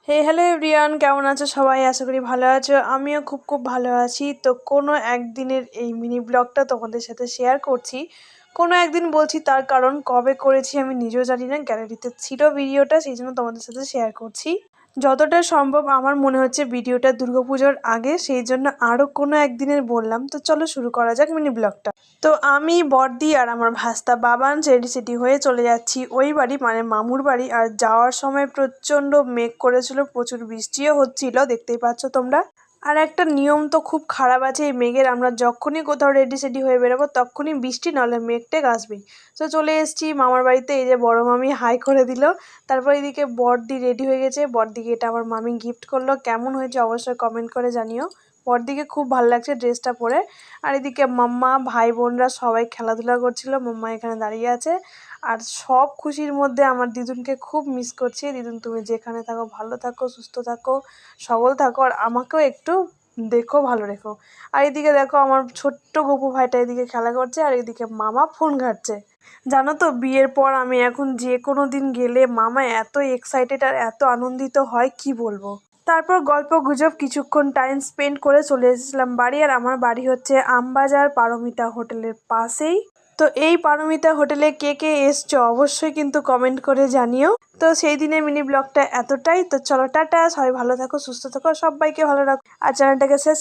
Hello everyone, কেমন আছো সবাই? আশা করি ভালো আছো। আমিও খুব খুব ভালো আছি। তো কোনো একদিনের এই মিনি ব্লগটা তোমাদের সাথে শেয়ার করছি। কোনো একদিন বলছি, তার কারণ কবে করেছি আমি নিজেও জানি না, গ্যালারিতে ছিল ভিডিওটা, সেই জন্য তোমাদের সাথে শেয়ার করছি। যতটা সম্ভব আমার মনে হচ্ছে ভিডিওটা দুর্গাপুজোর আগে, সেই জন্য আরও কোনো একদিনের বললাম। তো চলো শুরু করা যাক মিনি ব্লগটা। তো আমি, বড়দি আর আমার ভাস্তা বাবান রেডি সেডি হয়ে চলে যাচ্ছি ওই বাড়ি, মানে মামুর বাড়ি। আর যাওয়ার সময় প্রচণ্ড মেঘ করেছিল, প্রচুর বৃষ্টিও হচ্ছিল, দেখতেই পাচ্ছ তোমরা। আর একটা নিয়ম তো খুব খারাপ আছে এই মেঘের, আমরা যখনই কোথাও রেডি সেডি হয়ে বেরোবো তখনই বৃষ্টি নাহলে মেঘটেক আসবেই। তো চলে এসেছি মামার বাড়িতে। এই যে বড় মামি হাই করে দিল। তারপর এদিকে বড়দি রেডি হয়ে গেছে, বড়দিকে এটা আমার মামি গিফট করলো। কেমন হয়েছে অবশ্যই কমেন্ট করে জানিও। বড়দিকে খুব ভালো লাগছে ড্রেসটা পরে। আর এদিকে মাম্মা, ভাই বোনরা সবাই খেলাধুলা করছিল, মাম্মা এখানে দাঁড়িয়ে আছে। আর সব খুশির মধ্যে আমার দিদুনকে খুব মিস করছি। দিদুন, তুমি যেখানে থাকো ভালো থাকো, সুস্থ থাকো, সবল থাকো, আর আমাকেও একটু দেখো, ভালো রেখো। আর এদিকে দেখো আমার ছোট্ট গপু ভাইটা এদিকে খেলা করছে, আর এদিকে মামা ফোন ঘাঁটছে। জানো তো, বিয়ের পর আমি এখন যে কোনো দিন গেলে মামা এত এক্সাইটেড আর এত আনন্দিত হয় কি বলবো। তারপর গল্প গুজব কিছুক্ষণ টাইম স্পেন্ড করে চলে এসেছিলাম বাড়ি। আর আমার বাড়ি হচ্ছে আমবাজার পারমিতা হোটেলের পাশেই। তো এই পারমিতা হোটেলে কে কে এসছো অবশ্যই কিন্তু কমেন্ট করে জানিও। তো সেই দিনের মিনি ব্লগটা এতটাই। তো চলো টাটা, সবাই ভালো থাকো, সুস্থ থাকো, সবাইকে ভালো রাখো, আর চ্যানেলটাকে শেষ